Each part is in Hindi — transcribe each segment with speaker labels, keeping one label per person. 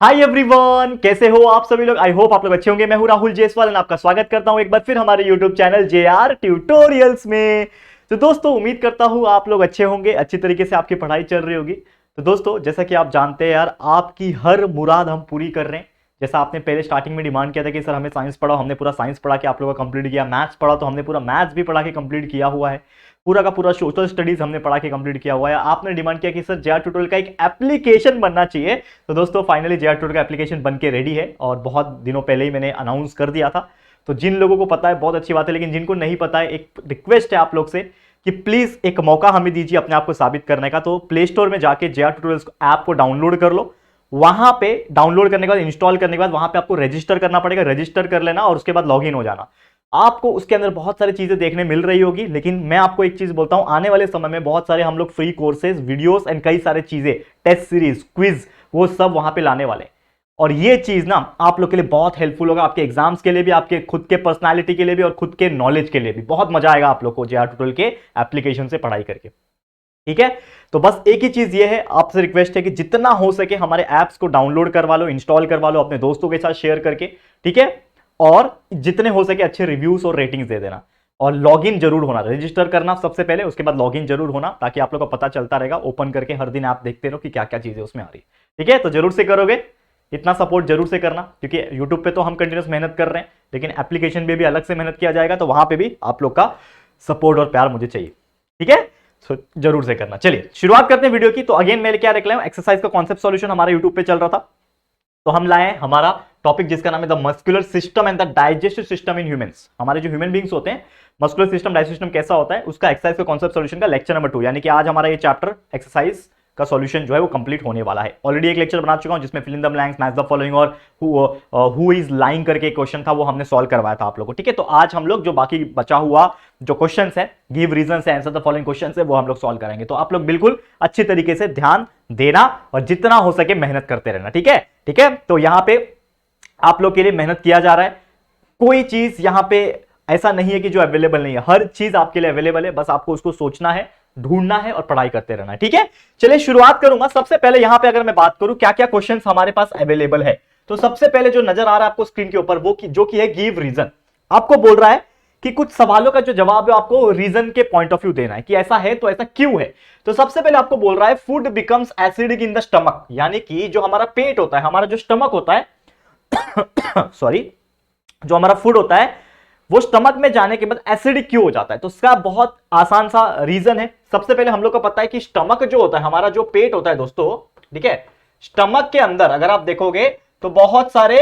Speaker 1: हाय एवरीवन, कैसे हो आप सभी लोग। आई होप आप लोग अच्छे होंगे। मैं हूं राहुल जायसवाल और आपका स्वागत करता हूं एक बार फिर हमारे यूट्यूब चैनल JR ट्यूटोरियल्स में। तो दोस्तों उम्मीद करता हूं आप लोग अच्छे होंगे, अच्छी तरीके से आपकी पढ़ाई चल रही होगी। तो दोस्तों जैसा कि आप जानते हैं यार, आपकी हर मुराद हम पूरी कर रहे हैं। जैसा आपने पहले स्टार्टिंग में डिमांड किया था कि सर हमें साइंस पढ़ाओ, हमने पूरा साइंस पढ़ा के आप लोगों का कंप्लीट किया। मैथ्स पढ़ा तो हमने पूरा मैथ्स भी पढ़ा के कंप्लीट किया हुआ है। पूरा का पूरा सोशल स्टडीज हमने पढ़ा के कंप्लीट किया हुआ है। आपने डिमांड किया कि सर JR ट्यूटोरियल का एक एप्लीकेशन बनना चाहिए। तो दोस्तों फाइनली JR ट्यूटोरियल का एप्लीकेशन बन के रेडी है और बहुत दिनों पहले ही मैंने अनाउंस कर दिया था। तो जिन लोगों को पता है बहुत अच्छी बात है, लेकिन जिनको नहीं पता है एक रिक्वेस्ट है आप लोग से कि प्लीज एक मौका हमें दीजिए अपने आप को साबित करने का। तो प्ले स्टोर में जाके JR ट्यूटोरियल्स ऐप को डाउनलोड कर लो। वहां पे डाउनलोड करने के बाद, इंस्टॉल करने के बाद वहां पे आपको रजिस्टर करना पड़ेगा। रजिस्टर कर लेना और उसके बाद लॉगिन हो जाना। आपको उसके अंदर बहुत सारी चीजें देखने मिल रही होगी, लेकिन मैं आपको एक चीज बोलता हूं, आने वाले समय में बहुत सारे हम लोग फ्री कोर्सेज, वीडियोस एंड कई सारे चीजें, टेस्ट सीरीज, क्विज, वो सब वहां पे लाने वाले हैं। और ये चीज ना आप लोग के लिए बहुत हेल्पफुल होगा, आपके एग्जाम्स के लिए भी, आपके खुद के पर्सनालिटी के लिए भी और खुद के नॉलेज के लिए भी। बहुत मजा आएगा आप लोग को JR ट्यूटोरियल के एप्लीकेशन से पढ़ाई करके। ठीक है, तो बस एक ही चीज ये है, आपसे रिक्वेस्ट है कि जितना हो सके हमारे ऐप्स को डाउनलोड करवा लो, इंस्टॉल करवा लो अपने दोस्तों के साथ शेयर करके। ठीक है, और जितने हो सके अच्छे रिव्यूज और रेटिंग्स दे देना। और लॉगिन जरूर होना, रजिस्टर करना सबसे पहले, उसके बाद लॉगिन जरूर होना, ताकि आप लोग को पता चलता रहेगा। ओपन करके हर दिन आप देखते रहो कि क्या क्या चीजें उसमें आ रही है। ठीक है, तो जरूर से करोगे, इतना सपोर्ट जरूर से करना, क्योंकि यूट्यूब पे तो हम कंटिन्यूस मेहनत कर रहे हैं, लेकिन एप्लीकेशन पे भी अलग से मेहनत किया जाएगा, तो वहां पे भी आप लोग का सपोर्ट और प्यार मुझे चाहिए। ठीक है, तो जरूर से करना। चलिए शुरुआत करते हैं वीडियो की। तो अगेन मैं क्या रख एक्सरसाइज का कॉन्सेप्ट सॉल्यूशन हमारे यूट्यूब पे चल रहा था, तो हम लाए हमारा टॉपिक जिसका नाम है the muscular system and the digestive system in humans. हमारे जो ह्यूमन बींग्स होते हैं, मस्कुलर सिस्टम, डाइजेस्टिव सिस्टम कैसा होता है, उसका एक्सरसाइज का कॉन्सेप्ट सॉल्यूशन का लेक्चर नंबर 2, यानी कि आज हमारा ये चैप्टर एक्सरसाइज का सॉल्यूशन जो है वो कंप्लीट होने वाला है। ऑलरेडी एक लेक्चर बना चुका हूं जिसमें fill in the blanks, match the following और हु इज लाइंग करके एक क्वेश्चन था, वो हमने सॉल्व करवाया था आप लोगों को। ठीक है, तो आज हम लोग जो बाकी बचा हुआ जो क्वेश्चंस है, गिव रीजन से आंसर द फॉलोइंग क्वेश्चंस है, वो हम लोग सॉल्व करेंगे। तो आप लोग बिल्कुल अच्छी तरीके से ध्यान देना और जितना हो सके मेहनत करते रहना। ठीक है, ठीक है, तो यहां पे आप लोग के लिए मेहनत किया जा रहा है। कोई चीज यहां पे ऐसा नहीं है कि जो अवेलेबल नहीं है, हर चीज आपके लिए अवेलेबल है, बस आपको उसको सोचना है, ढूंढना है और पढ़ाई करते रहना है। ठीक है, चलिए शुरुआत करूंगा। सबसे पहले यहां पे अगर मैं बात करूं क्या क्या क्वेश्चंस हमारे पास अवेलेबल है, तो सबसे पहले जो नजर आ रहा है आपको स्क्रीन के ऊपर, वो जो कि है गिव रीजन। आपको बोल रहा है कि कुछ सवालों का जो जवाब है आपको रीजन के पॉइंट ऑफ व्यू देना है कि ऐसा है तो ऐसा क्यों है। तो सबसे पहले आपको बोल रहा है food becomes acidic in the stomach, यानी कि जो हमारा पेट होता है, हमारा जो स्टमक होता है सॉरी, जो हमारा फूड होता है वो स्टमक में जाने के बाद एसिडिक क्यों हो जाता है। तो इसका बहुत आसान सा रीजन है। सबसे पहले हम लोग को पता है कि स्टमक जो होता है, हमारा जो पेट होता है दोस्तों, ठीक है, स्टमक के अंदर अगर आप देखोगे तो बहुत सारे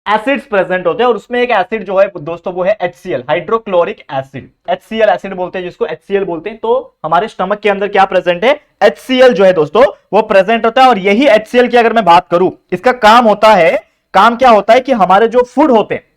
Speaker 1: एसिड्स प्रेजेंट होते हैं, और उसमें एक एसिड जो है दोस्तों वो है HCl, hydrochloric acid. HCl acid बोलते हैं जिसको, HCl बोलते हैं। तो हमारे स्टमक के अंदर क्या प्रेजेंट है, HCl जो है दोस्तों वो प्रेजेंट होता है। और यही HCl की अगर मैं बात करूं, इसका काम होता है, काम क्या होता है कि हमारे जो फूड होते हैं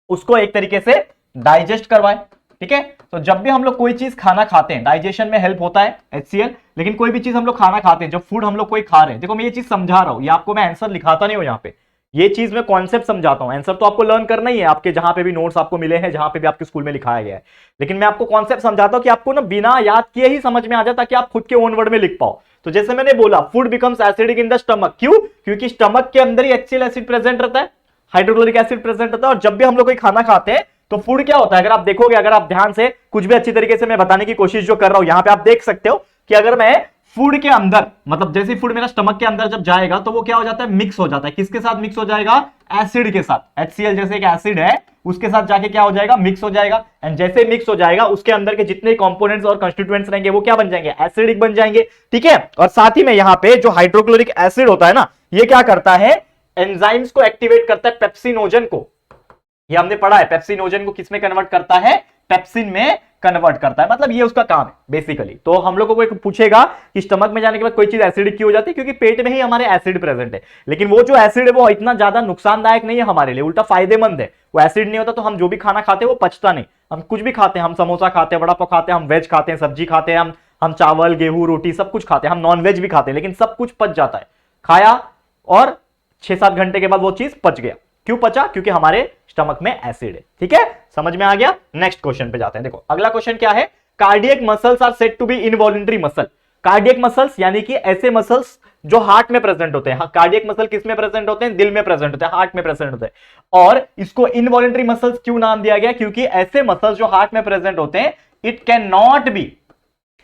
Speaker 1: उसको एक तरीके से डाइजेस्ट करवाए। ठीक है, तो जब भी हम लोग कोई चीज खाना खाते हैं, डाइजेशन में हेल्प होता है HCl। लेकिन कोई भी चीज हम लोग खाना खाते हैं, जब फूड हम लोग कोई खा रहे हैं, देखो मैं ये चीज समझा रहा हूं, ये आपको मैं आंसर लिखाता नहीं हूं यहां पे, ये चीज मैं कॉन्सेप्ट समझाता हूं। आंसर तो आपको लर्न करना ही है, आपके जहां पे भी नोट्स आपको मिले हैं, जहां पे भी आपके स्कूल में लिखाया गया है, लेकिन मैं आपको कॉन्सेप्ट समझाता हूं कि आपको ना बिना याद किए ही समझ में आ जाए, ताकि आप खुद के ओन वर्ड में लिख पाओ। तो जैसे मैंने बोला food becomes acidic in the stomach, क्यों, क्योंकि स्टमक के अंदर ही HCl एसिड प्रेजेंट रहता है, हाइड्रोक्लोरिक एसिड प्रेजेंट रहता है। और जब भी हम लोग कोई खाना खाते हैं तो फूड क्या होता है, अगर आप देखोगे, अगर आप ध्यान से कुछ भी अच्छी तरीके से मैं बताने की कोशिश जो कर रहा हूं, यहां पे आप देख सकते हो कि अगर मैं फूड के अंदर, मतलब जैसे फूड मेरा स्टमक के अंदर जब जाएगा तो वो क्या हो जाता है, मिक्स हो जाता है। किसके साथ मिक्स हो जाएगा, एसिड के साथ। HCl जैसे एक एसिड है, उसके साथ जाके क्या हो जाएगा, मिक्स हो जाएगा। एंड जैसे मिक्स हो जाएगा, उसके अंदर के जितने कंपोनेंट्स और कंस्टिट्यूएंट्स रहेंगे वो क्या बन जाएंगे, एसिडिक बन जाएंगे। ठीक है, और साथ ही में यहां पे जो हाइड्रोक्लोरिक एसिड होता है ना, ये क्या करता है, एंजाइम्स को एक्टिवेट करता है, पेप्सिनोजन को। ये हमने पढ़ा है, पेप्सिनोजन को किस में कन्वर्ट करता है, पेप्सिन में कन्वर्ट करता है, मतलब ये उसका काम है बेसिकली। तो हम लोगों को एक पूछेगा कि स्टमक में जाने के बाद कोई चीज एसिडिक क्यों हो जाती है, क्योंकि पेट में ही हमारे एसिड प्रेजेंट है। लेकिन वो जो एसिड है वो इतना ज्यादा नुकसानदायक नहीं है हमारे लिए, उल्टा फायदेमंद है। वो एसिड नहीं होता तो हम जो भी खाना खाते हैं वो पचता नहीं। हम कुछ भी खाते हैं, हम समोसा खाते हैं, वड़ा पाव खाते हैं, हम वेज खाते हैं, सब्जी खाते हैं, हम चावल, गेहूं, रोटी सब कुछ खाते हैं, हम नॉन वेज भी खाते हैं, लेकिन सब कुछ पच जाता है। खाया और 6-7 घंटे के बाद वो चीज पच गया। क्यों पचा, क्योंकि हमारे स्टमक में एसिड है। ठीक है, समझ में आ गया। नेक्स्ट क्वेश्चन पे जाते हैं। देखो अगला क्वेश्चन क्या है, cardiac muscles are said to be involuntary muscle. Cardiac muscles यानी कि ऐसे मसल्स जो हार्ट में प्रेजेंट होते हैं। कार्डियक मसल किस में प्रेजेंट होते हैं? दिल में प्रेजेंट होते हैं, हार्ट में प्रेजेंट होते हैं। और इसको इनवॉलेंटरी मसल्स क्यों नाम दिया गया? क्योंकि ऐसे मसल्स जो हार्ट में प्रेजेंट होते हैं, इट कैन नॉट बी,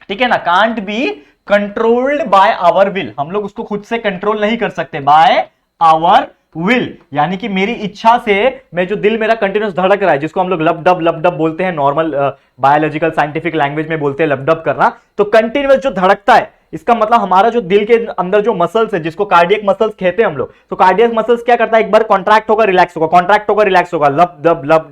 Speaker 1: ठीक है ना, can't be controlled by our will. हम लोग उसको खुद से कंट्रोल नहीं कर सकते बाय आवर विल, यानी कि मेरी इच्छा से मैं जो दिल मेरा कंटिन्यूस धड़क रहा है, जिसको हम लोग लब डब बोलते हैं, नॉर्मल बायोलॉजिकल साइंटिफिक लैंग्वेज में बोलते हैं लब डब करना। तो कंटिन्यूस जो धड़कता है, इसका मतलब हमारा जो दिल के अंदर जो मसल्स है, जिसको कार्डियक मसल्स कहते हैं हम लोग, तो कार्डियक मसल्स क्या करता है? एक बार कॉन्ट्रैक्ट होगा, रिलैक्स होगा, कॉन्ट्रैक्ट होगा, रिलैक्स होगा, लब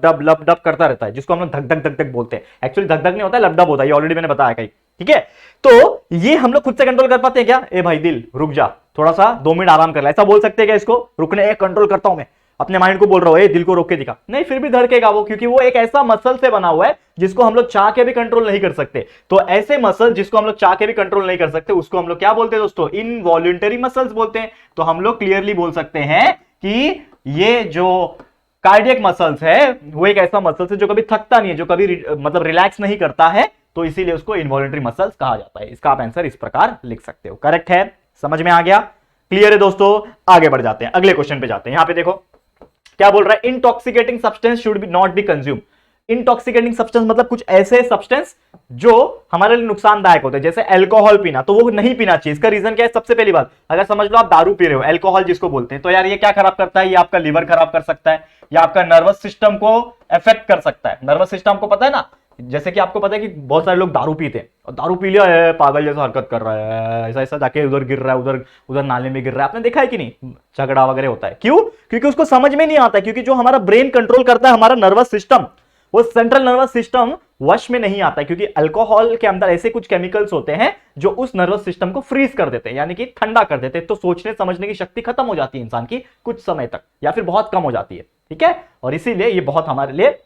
Speaker 1: डब करता रहता है, जिसको हम लोग धक धक धक धक बोलते हैं। एक्चुअली धक धक नहीं होता है, लब डब होता है, ये ऑलरेडी मैंने बताया कहीं, ठीक है। तो ये हम लोग खुद से कंट्रोल कर पाते हैं क्या? ए भाई दिल रुक जा, थोड़ा सा 2 मिनट आराम कर ले, ऐसा बोल सकते हैं क्या? इसको रुकने, कंट्रोल करता हूं मैं, अपने माइंड को बोल रहा हूं ए दिल को रोक के दिखा, नहीं, फिर भी धड़केगा वो, क्योंकि वो एक ऐसा मसल से बना हुआ है जिसको हम लोग चाह के भी कंट्रोल नहीं कर सकते। तो ऐसे मसल जिसको हम लोग चाह के भी कंट्रोल नहीं कर सकते, उसको हम लोग क्या बोलते हैं दोस्तों? इनवॉल्यूंटरी मसल्स बोलते हैं। तो हम लोग क्लियरली बोल सकते हैं कि ये जो कार्डियक मसल्स है वो एक ऐसा मसल्स है जो कभी थकता नहीं है, जो कभी मतलब रिलैक्स नहीं करता है, तो इसीलिए उसको इनवॉल्यूंटरी मसल्स कहा जाता है। इसका आप आंसर इस प्रकार लिख सकते हो। करेक्ट है, समझ में आ गया? क्लियर है दोस्तों? आगे बढ़ जाते हैं, अगले क्वेश्चन पे जाते हैं। यहां पे देखो क्या बोल रहा है, intoxicating substance should be not be consume. Intoxicating substance मतलब कुछ ऐसे सब्सटेंस जो हमारे लिए नुकसानदायक होते हैं, जैसे अल्कोहल पीना, तो वो नहीं पीना चाहिए। इसका रीजन क्या है? सबसे पहली बात, अगर समझ लो आप दारू पी रहे हो, अल्कोहल जिसको बोलते हैं, तो यार ये क्या खराब करता है? ये आपका लिवर खराब कर सकता है, या आपका नर्वस सिस्टम को अफेक्ट कर सकता है। नर्वस सिस्टम को पता है ना, जैसे कि आपको पता है कि बहुत सारे लोग दारू पीते हैं और दारू पी लिया है, पागल जैसा हरकत कर रहा है, ऐसा ऐसा जाके उधर गिर रहा है, उधर उधर नाले में गिर रहा है। आपने देखा है कि नहीं? झगड़ा वगैरह होता है, क्यों? क्योंकि उसको समझ में नहीं आता, क्योंकि जो हमारा ब्रेन कंट्रोल करता है, हमारा नर्वस सिस्टम, वो सेंट्रल नर्वस सिस्टम वश में नहीं आता है, क्योंकि अल्कोहल के अंदर ऐसे कुछ केमिकल्स होते हैं जो उस नर्वस सिस्टम को फ्रीज कर देते हैं, यानी कि ठंडा कर देते हैं। तो सोचने समझने की शक्ति खत्म हो जाती है इंसान की कुछ समय तक, या फिर बहुत कम हो जाती है, ठीक है। और इसीलिए ये बहुत हमारे लिए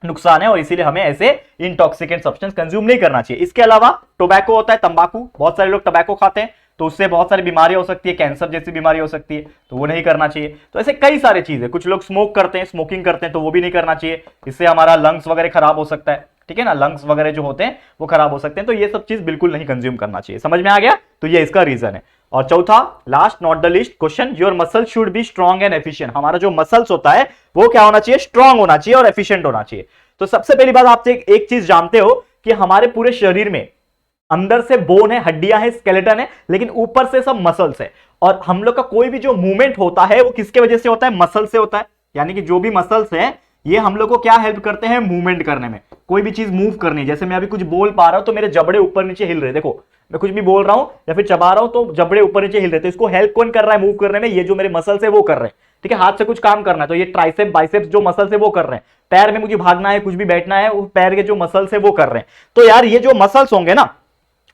Speaker 1: नुकसान है, और इसीलिए हमें ऐसे इंटॉक्सिकेंट सब्सटेंस कंज्यूम नहीं करना चाहिए। इसके अलावा टोबैको होता है, तंबाकू, बहुत सारे लोग टोबैको खाते हैं, तो उससे बहुत सारी बीमारियां हो सकती है, कैंसर जैसी बीमारी हो सकती है, तो वो नहीं करना चाहिए। तो ऐसे कई सारे चीजें, कुछ लोग स्मोक करते हैं, स्मोकिंग करते हैं, तो वो भी नहीं करना चाहिए, इससे हमारा लंग्स वगैरह खराब हो सकता है, ठीक है ना, लंग्स वगैरह जो होते हैं वो खराब हो सकते हैं। तो ये सब चीज बिल्कुल नहीं कंज्यूम करना चाहिए। समझ में आ गया? तो ये इसका रीजन है। और चौथा, last not the least question, your muscle should be strong and efficient. हमारा जो मसल्स होता है वो क्या होना चाहिए? स्ट्रॉन्ग होना चाहिए और एफिशिएंट होना चाहिए। तो सबसे पहली बात, आप एक चीज जानते हो कि हमारे पूरे शरीर में अंदर से बोन है, हड्डियां है, स्केलेटन है, लेकिन ऊपर से सब मसल्स है। और हम लोग का कोई भी जो मूवमेंट होता है वो किसके वजह से होता है? मसल से होता है। यानी कि जो भी मसल्स है ये हम लोग को क्या हेल्प करते हैं? मूवमेंट करने में। कोई भी चीज मूव करनी है, जैसे मैं अभी कुछ बोल पा रहा हूं तो मेरे जबड़े ऊपर नीचे हिल रहे हैं, देखो मैं कुछ भी बोल रहा हूं या फिर चबा रहा हूं तो जबड़े ऊपर नीचे हिल रहे हैं। तो इसको हेल्प कौन कर रहा है मूव करने में? ये जो मेरे मसल्स है वो कर रहे हैं, ठीक है। हाथ से कुछ काम करना है तो ये ट्राइसेप बाइसेप्स जो मसल्स है वो कर रहे हैं। पैर में मुझे भागना है, कुछ भी बैठना है, वो पैर के जो मसल्स है वो कर रहे हैं। तो यार ये जो मसल्स होंगे ना,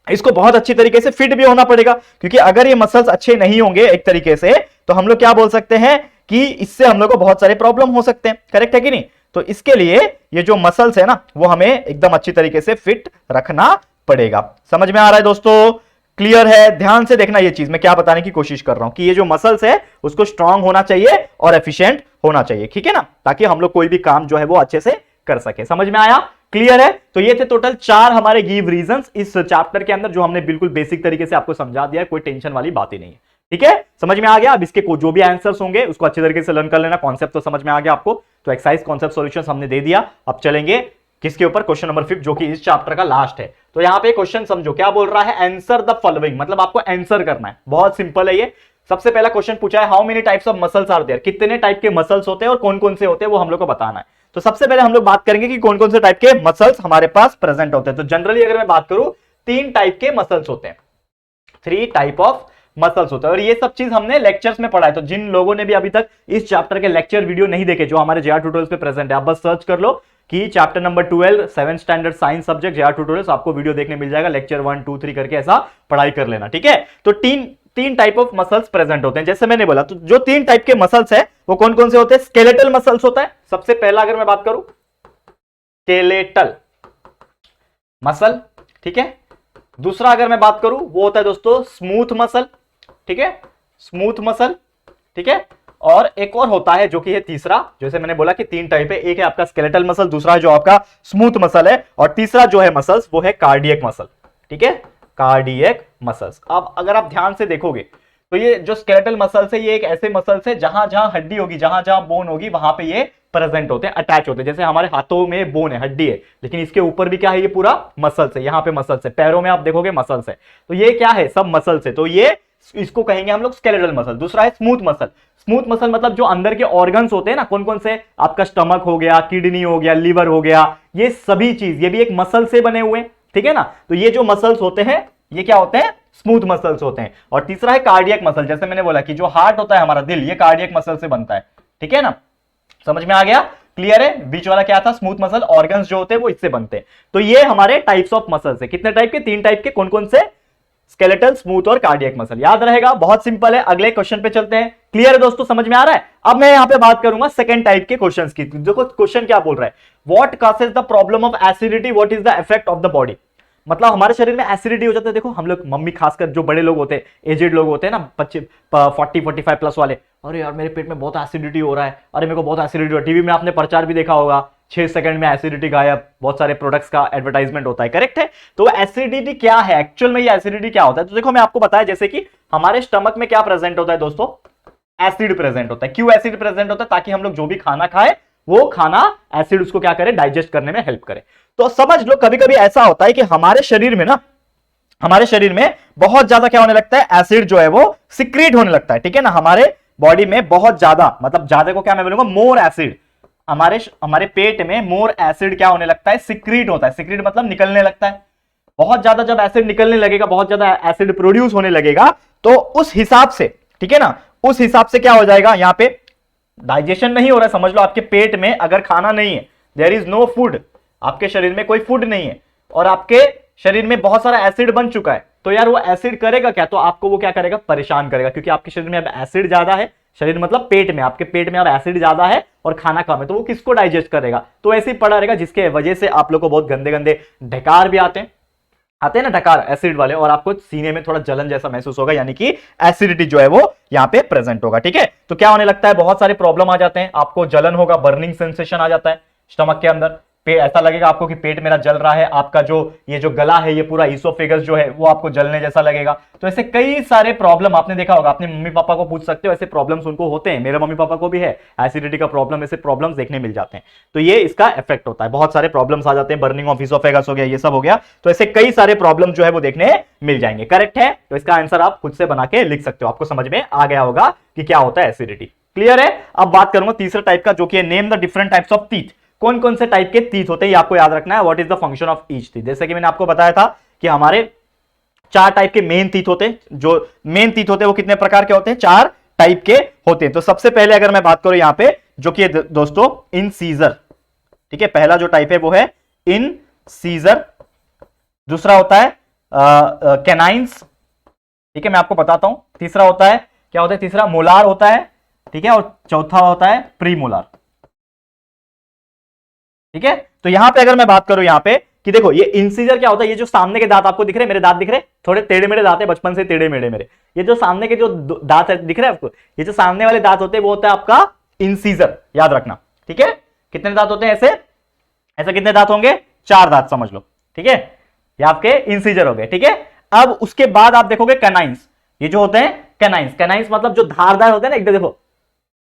Speaker 1: इसको बहुत अच्छी तरीके से फिट भी होना पड़ेगा, क्योंकि अगर ये मसल्स अच्छे नहीं होंगे एक तरीके से, तो हम लोग क्या बोल सकते हैं कि इससे हम लोग को बहुत सारे प्रॉब्लम हो सकते हैं। करेक्ट है कि नहीं? तो इसके लिए ये जो मसल्स है ना, वो हमें एकदम अच्छी तरीके से फिट रखना पड़ेगा। समझ में आ रहा है दोस्तों? क्लियर है? ध्यान से देखना ये चीज मैं क्या बताने की कोशिश कर रहा हूं कि ये जो मसल्स है उसको स्ट्रांग होना चाहिए और एफिशिएंट होना चाहिए, ठीक है ना, ताकि हम लोग कोई भी काम जो है वो अच्छे से कर सके। समझ में आया? क्लियर है? तो ये थे टोटल 4 हमारे गिव रीजंस इस चैप्टर के अंदर, जो हमने बिल्कुल बेसिक तरीके से आपको समझा दिया है, कोई टेंशन वाली बात ही नहीं है, ठीक है। समझ में आ गया? अब इसके जो भी आंसर्स होंगे उसको अच्छे तरीके से लर्न कर लेना। कॉन्सेप्ट तो समझ में आ गया आपको, तो एक्सरसाइज कॉन्सेप्ट सॉल्यूशंस हमने दे दिया। अब चलेंगे किसके ऊपर? क्वेश्चन नंबर 5, जो कि इस चैप्टर का लास्ट है। तो यहां पे क्वेश्चन समझो, क्या बोल रहा है? आंसर द फॉलोइंग, मतलब आपको आंसर करना है। बहुत सिंपल है ये। सबसे पहला क्वेश्चन पूछा है, how many types of muscles are there? कितने टाइप के मसल्स होते हैं और कौन कौन से होते हैं वो हम लोग को बताना है। तो सबसे पहले हम लोग बात करेंगे कि कौन कौन से टाइप के मसल्स हमारे पास प्रेजेंट होते हैं। तो जनरली अगर मैं बात करूं, 3 टाइप के मसल्स होते हैं, 3 टाइप ऑफ मसल्स होते हैं। और ये सब चीज हमने लेक्चर्स में पढ़ा है। तो जिन लोगों ने भी अभी तक इस चैप्टर के लेक्चर वीडियो नहीं देखे, जो हमारे जेआर ट्यूटोरियल्स पे प्रेजेंट है, आप बस सर्च कर लो कि chapter number 12 7th standard science subject JR tutorials, आपको वीडियो देखने मिल जाएगा। लेक्चर 1 2 3 करके ऐसा पढ़ाई कर लेना, ठीक है। तो तीन टाइप ऑफ मसल्स प्रेजेंट होते हैं, जैसे मैंने बोला। तो जो 3 टाइप के मसल्स है वो कौन कौन से होते हैं? स्केलेटल मसल्स होता है सबसे पहला, अगर मैं बात करूं, स्केलेटल मसल, ठीक है। दूसरा अगर मैं बात करूं वो होता है दोस्तों स्मूथ मसल, ठीक है, स्मूथ मसल, ठीक है। और एक और होता है जो कि है तीसरा, जैसे मैंने बोला कि 3 टाइप है, एक है आपका स्केलेटल मसल, दूसरा है जो आपका स्मूथ मसल है, और तीसरा जो है मसल्स वो है कार्डियक मसल, ठीक है, कार्डियक मसल्स। अब अगर आप ध्यान से देखोगे तो ये जो स्केलेटल मसल्स है ये एक ऐसे मसल्स है जहां जहां हड्डी होगी, जहां जहां बोन होगी, वहां पे ये प्रेजेंट होते हैं, अटैच होते हैं। जैसे हमारे हाथों में बोन है, हड्डी है, लेकिन इसके ऊपर भी क्या है, ये पूरा मसल्स है, यहाँ पे मसल्स है, पैरों में आप देखोगे मसल्स है। तो ये क्या है, सब मसल्स है। तो ये इसको कहेंगे हम लोग स्केलेटल मसल। दूसरा है स्मूथ मसल। स्मूथ मसल मतलब जो अंदर के ऑर्गन्स होते हैं ना, कौन कौन से, आपका स्टमक हो गया, किडनी हो गया, लीवर हो गया, ये सभी चीज, ये भी एक मसल से बने हुए, ठीक है ना। तो ये जो मसल्स होते हैं ये क्या होते हैं, स्मूथ मसल्स होते हैं। और तीसरा है कार्डियक मसल। जैसे मैंने बोला कि जो हार्ट होता है हमारा, दिल, ये कार्डियक मसल से बनता है, ठीक है ना। समझ में आ गया, क्लियर है। बीच वाला क्या था, स्मूथ मसल, ऑर्गन्स जो होते हैं वो इससे बनते हैं। तो ये हमारे टाइप्स ऑफ मसल्स है। कितने टाइप के, 3 टाइप के। कौन कौन से, स्केलेटल, स्मूथ और कार्डियक मसल। याद रहेगा, बहुत सिंपल है। अगले क्वेश्चन पे चलते हैं। क्लियर है दोस्तों, समझ में आ रहा है। अब मैं यहां पे बात करूंगा सेकंड टाइप के क्वेश्चंस की। देखो क्वेश्चन क्या बोल रहा है, what causes the problem of acidity, what is the effect of the body. मतलब हमारे शरीर में एसिडिटी हो जाता है। देखो हम लोग, मम्मी खासकर जो बड़े लोग होते हैं, एजेड लोग होते हैं ना, 40-45 प्लस वाले, अरे यार मेरे पेट में बहुत एसिडिटी हो रहा है, अरे मेरे को बहुत एसिडिटी हो रहा है। टीवी में आपने प्रचार भी देखा होगा, 6 सेकंड में एसिडिटी गायब, बहुत सारे प्रोडक्ट्स का एडवर्टाइजमेंट होता है, करेक्ट है। तो एसिडिटी क्या है एक्चुअल में, ये एसिडिटी क्या होता है। तो देखो मैं आपको बताया, जैसे कि हमारे स्टमक में क्या प्रेजेंट होता है दोस्तों, एसिड प्रेजेंट होता है। क्यों एसिड प्रेजेंट होता है, ताकि हम लोग जो भी खाना खाए वो खाना एसिड उसको क्या करे, डाइजेस्ट करने में हेल्प करे। तो समझ लो कभी कभी ऐसा होता है कि हमारे शरीर में ना, हमारे शरीर में बहुत ज्यादा क्या होने लगता है, एसिड जो है वो सिक्रीट होने लगता है, ठीक है ना। हमारे बॉडी में बहुत ज्यादा, मतलब ज्यादा को क्या मैं बोलूंगा, मोर एसिड, हमारे पेट में मोर एसिड क्या होने लगता है, सिक्रीट होता है। सिक्रीट मतलब निकलने लगता है। बहुत ज्यादा जब एसिड निकलने लगेगा, बहुत ज्यादा एसिड प्रोड्यूस होने लगेगा, तो उस हिसाब से, ठीक है ना, उस हिसाब से क्या हो जाएगा, यहां पे डाइजेशन नहीं हो रहा है। समझ लो आपके पेट में अगर खाना नहीं है, देयर इज नो फूड, आपके शरीर में कोई फूड नहीं है, और आपके शरीर में बहुत सारा एसिड बन चुका है, तो यार वो एसिड करेगा क्या, तो आपको वो क्या करेगा, परेशान करेगा। क्योंकि आपके शरीर में अब एसिड ज्यादा है, शरीर मतलब पेट में, आपके पेट में अब एसिड ज्यादा है और खाना कम है, तो वो किसको डाइजेस्ट करेगा, तो ऐसे ही पड़ा रहेगा, जिसके वजह से आप लोग को बहुत गंदे गंदे ढकार भी आते हैं ना, ढकार एसिड वाले, और आपको सीने में थोड़ा जलन जैसा महसूस होगा, यानी कि एसिडिटी जो है वो यहां पे प्रेजेंट होगा, ठीक है। तो क्या होने लगता है, बहुत सारे प्रॉब्लम आ जाते हैं, आपको जलन होगा, बर्निंग सेंसेशन आ जाता है स्टमक के अंदर, ऐसा लगेगा आपको कि पेट मेरा जल रहा है। आपका जो ये जो गला है, ये पूरा इसोफेगस जो है वो आपको जलने जैसा लगेगा। तो ऐसे कई सारे प्रॉब्लम आपने देखा होगा, अपने मम्मी पापा को पूछ सकते हो, ऐसे प्रॉब्लम्स उनको होते हैं, मेरे मम्मी पापा को भी है एसिडिटी का प्रॉब्लम, ऐसे प्रॉब्लम्स देखने मिल जाते हैं। तो ये इसका इफेक्ट होता है, बहुत सारे प्रॉब्लम्स आ जाते हैं, बर्निंग ऑफ इसोफेगस हो गया, ये सब हो गया। तो ऐसे कई सारे प्रॉब्लम जो है वो देखने मिल जाएंगे, करेक्ट है। तो इसका आंसर आप खुद से बना के लिख सकते हो, आपको समझ में आ गया होगा कि क्या होता है एसिडिटी। क्लियर है। अब बात करूंगा तीसरा टाइप का, जो कि name the different types of teeth. कौन कौन से टाइप के टीथ होते हैं ये आपको याद रखना है, what is the function of each teeth. जैसे कि मैंने आपको बताया था कि हमारे 4 टाइप के मेन टीथ होते हैं। जो मेन टीथ होते हैं वो कितने प्रकार के होते हैं, 4 टाइप के होते हैं। तो सबसे पहले अगर मैं बात करूं यहां पे, जो कि दोस्तों इन सीजर, ठीक है, पहला जो टाइप है वो है इन सीजर। दूसरा होता है कैनाइंस, ठीक है, मैं आपको बताता हूं। तीसरा होता है, क्या होता है तीसरा, मोलार होता है, ठीक है, और चौथा होता है प्रीमोलार, ठीक है। तो यहां पे अगर मैं बात करूं यहां पे कि देखो ये इंसीजर क्या होता है, ये जो सामने के दांत आपको दिख रहे हैं, मेरे दांत दिख रहे हैं, थोड़े टेढ़े मेढ़े दांत है, बचपन से टेढ़े मेढ़े मेरे, ये जो सामने के जो दांत दिख रहे हैं आपको, ये जो सामने वाले दांत होते हैं वो होता है आपका इंसीजर, याद रखना, ठीक है। कितने दांत होते हैं ऐसे, ऐसे कितने दांत होंगे, 4 दांत समझ लो, ठीक है, ये आपके इंसीजर हो गए, ठीक है। अब उसके बाद आप देखोगे कैनाइंस, ये जो होते हैं कैनाइंस, कैनाइंस मतलब जो धारदार होते हैं ना, एकदम देखो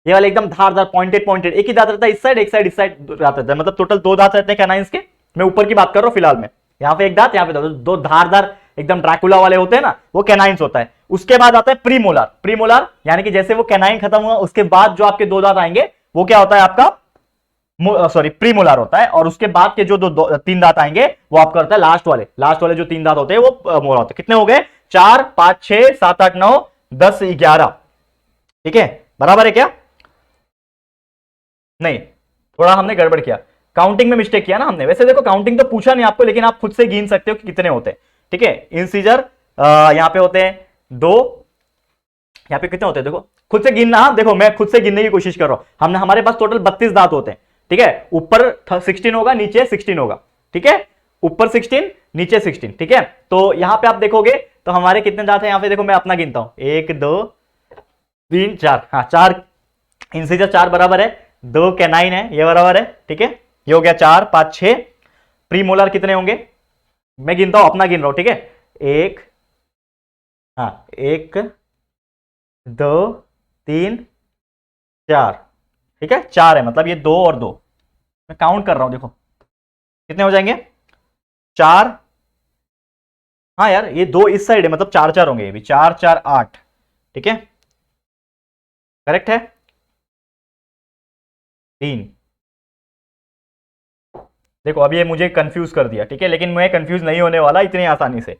Speaker 1: ये वाले एकदम धारदार, पॉइंटेड पॉइंटेड, एक ही दांत रहता है इस साइड, एक साइड इस साइड दांत रहता है, मतलब टोटल 2 दांत रहते हैं कैनाइंस के। मैं ऊपर की बात कर रहा हूं फिलहाल में, यहां पे एक दांत, यहां पे दो धारदार एकदम ड्रैकुला वाले होते हैं ना, वो कैनाइंस होता है। उसके बाद आता है प्रीमोलार। प्रीमोलार यानी कि जैसे वो कैनाइन खत्म हुआ उसके बाद जो आपके 2 दांत आएंगे वो क्या होता है आपका, सॉरी प्रीमोलार होता है। और उसके बाद के जो 3 दांत आएंगे वो आपका होता है लास्ट वाले जो 3 दांत होते हैं वो मोलार होते हैं। कितने हो गए, 4, 5, 6, 7, 8, 9, 10, 11, ठीक है, बराबर है क्या, नहीं, थोड़ा हमने गड़बड़ किया, काउंटिंग में मिस्टेक किया ना हमने। वैसे देखो काउंटिंग तो पूछा नहीं आपको, लेकिन आप खुद से गिन सकते हो कि कितने होते हैं, ठीक है। इंसीजर यहां पे होते हैं 2, यहां पे कितने होते हैं देखो, खुद से गिनना, देखो मैं खुद से गिनने की कोशिश कर रहा हूं। हमने, हमारे पास टोटल 32 दांत होते हैं, ठीक है, ऊपर 16 होगा, नीचे 16 होगा, ठीक है, ऊपर 16 नीचे 16, ठीक है। तो यहां पे आप देखोगे तो हमारे कितने दांत हैं, यहां पे देखो मैं अपना गिनता हूं, 1, 2, 3, 4, हाँ 4 इंसीजर, 4 बराबर है, 2 कैनाइन है, ये बराबर है, ठीक है, ये हो गया 4, 5, 6। प्रीमोलार कितने होंगे, मैं गिनता हूं, अपना गिन रहा हूं, ठीक है, 1, हाँ 1, 2 3 4, ठीक है 4 है, मतलब ये 2 और 2, मैं काउंट कर रहा हूं, देखो कितने हो जाएंगे 4, हाँ यार ये 2 इस साइड है, मतलब 4 4 होंगे, ये भी 4 4 8, ठीक है करेक्ट है। 3, देखो अब ये मुझे कंफ्यूज कर दिया, ठीक है, लेकिन मैं कंफ्यूज नहीं होने वाला इतनी आसानी से।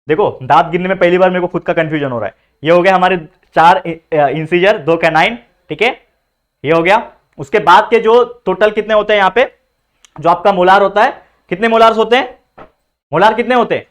Speaker 1: देखो दांत गिनने में पहली बार मेरे को खुद का कंफ्यूजन हो रहा है। ये हो गया हमारे 4 इंसीजर, 2 कैनाइन, ठीक है, ये हो गया। उसके बाद के जो टोटल कितने होते हैं यहाँ पे, जो आपका मोलार होता है, कितने मोलार्स होते हैं, मोलार कितने होते हैं,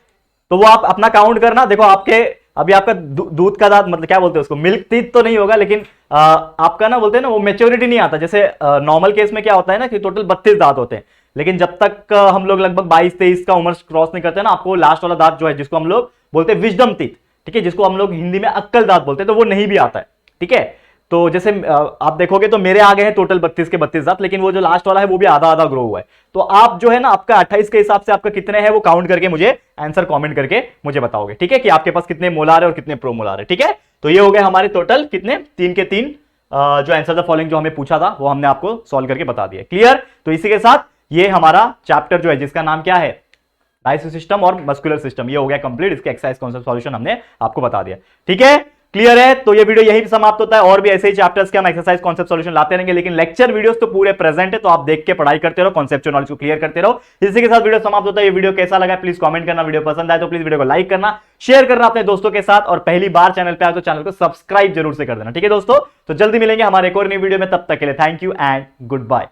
Speaker 1: तो वो आप अपना काउंट करना। देखो आपके अभी आपका दूध का दांत, मतलब क्या बोलते हैं उसको, मिल्क टीथ तो नहीं होगा, लेकिन आपका ना बोलते हैं ना वो मेच्योरिटी नहीं आता। जैसे नॉर्मल केस में क्या होता है ना कि टोटल 32 दांत होते हैं, लेकिन जब तक हम लोग लगभग 22-23 का उम्र क्रॉस नहीं करते ना, आपको लास्ट वाला दांत जो है जिसको हम लोग बोलते हैं विजडम टीथ, ठीक है, जिसको हम लोग हिंदी में अक्कल दांत बोलते हैं, तो वो नहीं भी आता है, ठीक है। तो जैसे आप देखोगे तो मेरे आगे हैं टोटल 32 के 32 दांत, लेकिन वो जो लास्ट वाला है वो भी आधा आधा ग्रो हुआ है। तो आप जो है ना आपका 28 के हिसाब से आपका कितने हैं वो काउंट करके मुझे आंसर कमेंट करके मुझे बताओगे, ठीक है, कि आपके पास कितने मोलार है और कितने प्रोमोलार है, ठीक है। तो ये हो गए हमारे टोटल कितने 3 के 3 जो आंसर द फॉलोइंग जो हमें पूछा था वो हमने आपको सॉल्व करके बता दिया, क्लियर। तो इसी के साथ ये हमारा चैप्टर जो है जिसका नाम क्या है, डाइजेस्टिव सिस्टम और मस्कुलर सिस्टम, ये हो गया कंप्लीट। इसके एक्सरसाइज कॉन्सेप्ट सॉल्यूशन हमने आपको बता दिया, ठीक है, क्लियर है। तो ये वीडियो यहीं पे समाप्त होता है, और भी ऐसे ही चैप्टर्स के हम एक्सरसाइज कॉन्सेप्ट सॉल्यूशन लाते रहेंगे, लेकिन लेक्चर वीडियोस तो पूरे प्रेजेंट है, तो आप देख के पढ़ाई करते रहो, कॉन्सेप्चुअल नॉलेज को क्लियर करते रहो। इसी के साथ वीडियो समाप्त होता है। ये वीडियो कैसा लगा प्लीज कमेंट करना, वीडियो पसंद आए तो प्लीज वीडियो को लाइक करना, शेयर करना अपने दोस्तों के साथ, और पहली बार चैनल पे आए तो चैनल को सब्सक्राइब जरूर से कर देना, ठीक है दोस्तों। तो जल्दी मिलेंगे हमारे एक और नई वीडियो में, तब तक के लिए thank you and good bye.